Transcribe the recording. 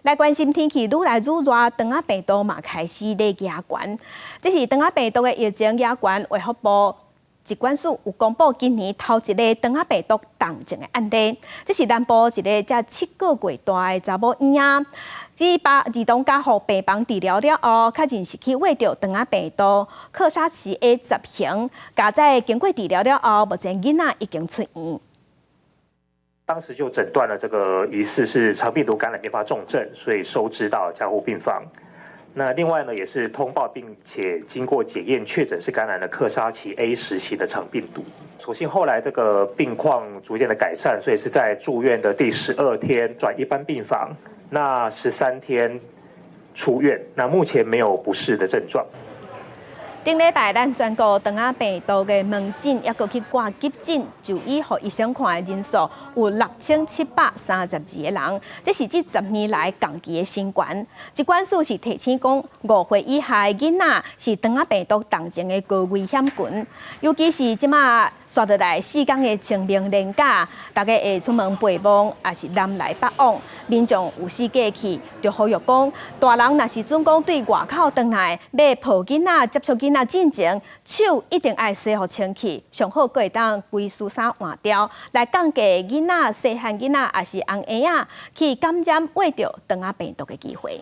来关心天气愈来愈热，肠仔病毒嘛开始咧加悬。这是肠仔病毒的疫情加悬，卫福部疾管署有公布今年头一个肠仔病毒重症的案例。这是南部一个才7个月大的查某婴仔，儿童加护病房治疗了后，确认是去患着肠仔病毒克沙奇 A10型，加在经过治疗了后，目前囡仔已经出院。 当时就诊断了这个疑似是肠病毒感染并发重症，所以收治到加护病房。那另外呢，也是通报并且经过检验确诊是感染了克沙奇 A10型的肠病毒。所幸后来这个病况逐渐的改善，所以是在住院的第12天转一般病房，那13天出院。那目前没有不适的症状。 顶礼拜，咱全国肠仔病毒的门诊，也搁去挂急诊就医，互医生看的人数有6732个人，这是这10年来共期的新高。疾管署是提醒讲，5岁以下的囡仔是肠仔病毒重症的高危险群，尤其是即马刷落来4天的清明连假，大家会出门陪望，也是南来北往，民众有时过去，就呼吁讲，大人若是准讲对外口转来要抱囡仔、接触囡仔进前，手一定爱洗好清气，上好阁会当规梳衫换掉，来降低囡仔、细汉囡仔也是红婴仔去感染患着肠仔病毒的机会。